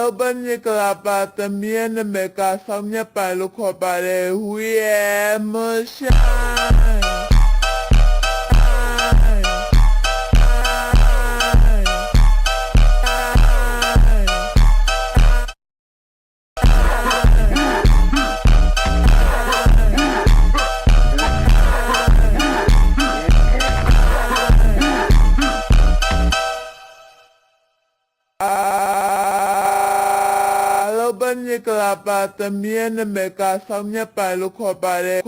Open también me casa mi palo copare huye motion. También me casa mi palo copare